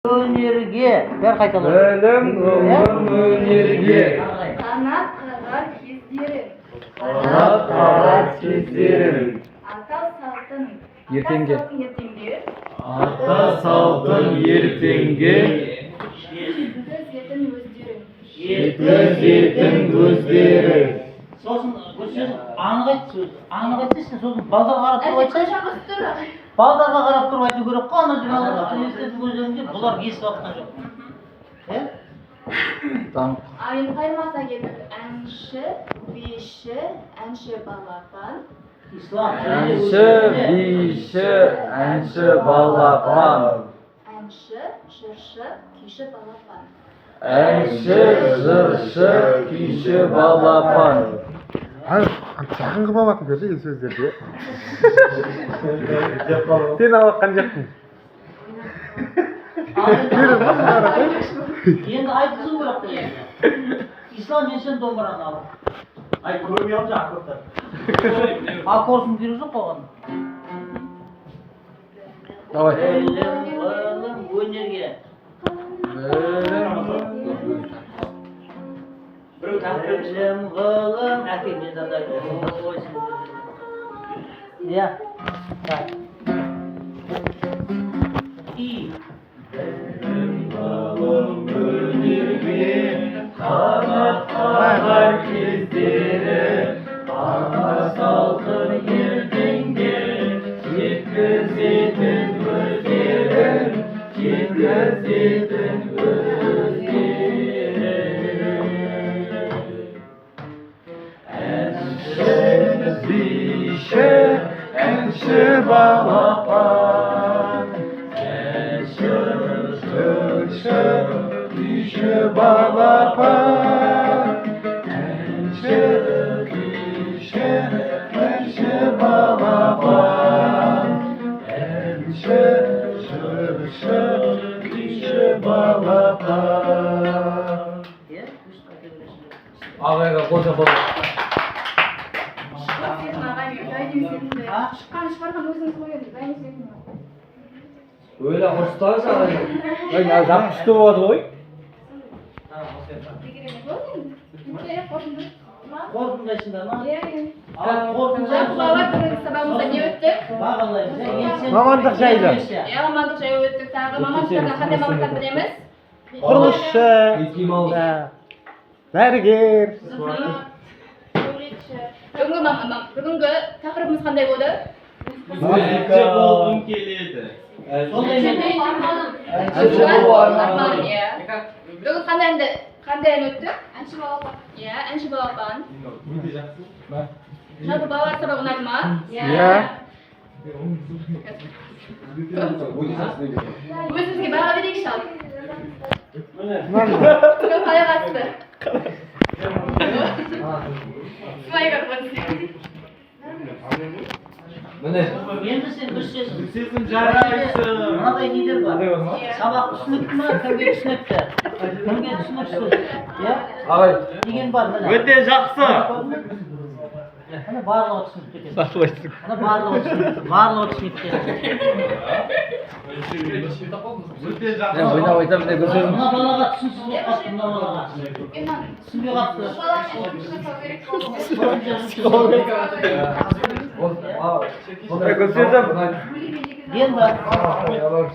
Öneriге, bir qaytalar. Ölüm oğlum öneriге. Kanat karar kezderim. Kanat karar kezderim. Ata saltın. Ertenge. Ertenge. Ata saltın ertenge. Göz yetin gözlerim. Göz yetin gözleri. Sosun, bu söz anıq aytсыз. Anıq aytсыз, sosun baldaga qarap turып Әже айтсай. қашан тұр? Балдарға қарап тұрып айту керек қой, ана жаңағы естетіп өзіңде бұлар естіп жатқан жоқ. Tamam. Ayın kayılmasa gelir. Әнші, биші, әнші балапан. İslam. Әнші, биші, әнші балапан. Әнші, жыршы, күйші балапан. Әнші, жыршы, күйші балапан. Жақын қылып алатын көрсе бұл сөздерді. Сен алаққан жоқсың. Енді айтқызу керек қой. İslam мен сен домбыраны ал. Ay көрмей алып аккордтар. Аккордың керегі жоқ қоған. Давай. Ілім, өнерге. Біреу тағы Ілім, ғылым, әке мен жағдай. Иә. Так. И. Oğlum öneriге. Kanat karar kezderim. Ata saltın ertenge. Göz yetin gözlerim. Göz yetin gözlerim. Enşe bişe, enşe balapan. Enşe şırşı, bişe balapan. Enşe bişe, enşe balapan. Enşe şırşı, bişe balapan. Иә, үш қате бересің. Ağayla koca baba. Сенің ағаймен жай демесеңді. Шыққан шығарған өзіңіз қояды. Жай демесеңді. Öyle hoşlanırsa ağayla. Ой, мына жақ күшті болады ғой. Қорытындысында ма? Иә. Ал қорытынды Жалпы балалар күнгі сабағымызда не өттік? бағалаймыз. Мамандық жайлы. Иә, мамандық жайлы өттік. Тағы мамандықтардан қандай мамандықтар білеміз? Құрылысшы, дәрігер. Бүгінгі тақырыбымыз қандай болды? Muzika. Арман, иә. Бүгін қандай ән өттік? Әнші балапан. Иә, әнші балапан. Жалпы балалар сабағы ұнады ма? Иә. Өзімізге баға берейікші ал. Мынаны. Бүгін қалай қатысты? Сылай қарпады. Mene. Енді сен бір сезім. Сезім жарайсың. Мынадай нелер бар. Сабақ түсінікті ма, кімге түсінікті? Кімге түсініксіз? Иә? Ağay. Деген бар міне. Өте жақсы. Міне барлығы түсінікті екен. Міне барлығы түсінікті. Барлығы түсінікті. Өте Ben жақсы. oynab aytam bir de gözlerim. Мына балаға түсінсіз болып қалыпты, мына балаға. Түсінбей қалыпты. Gözlerim. Ген бар. Yalan.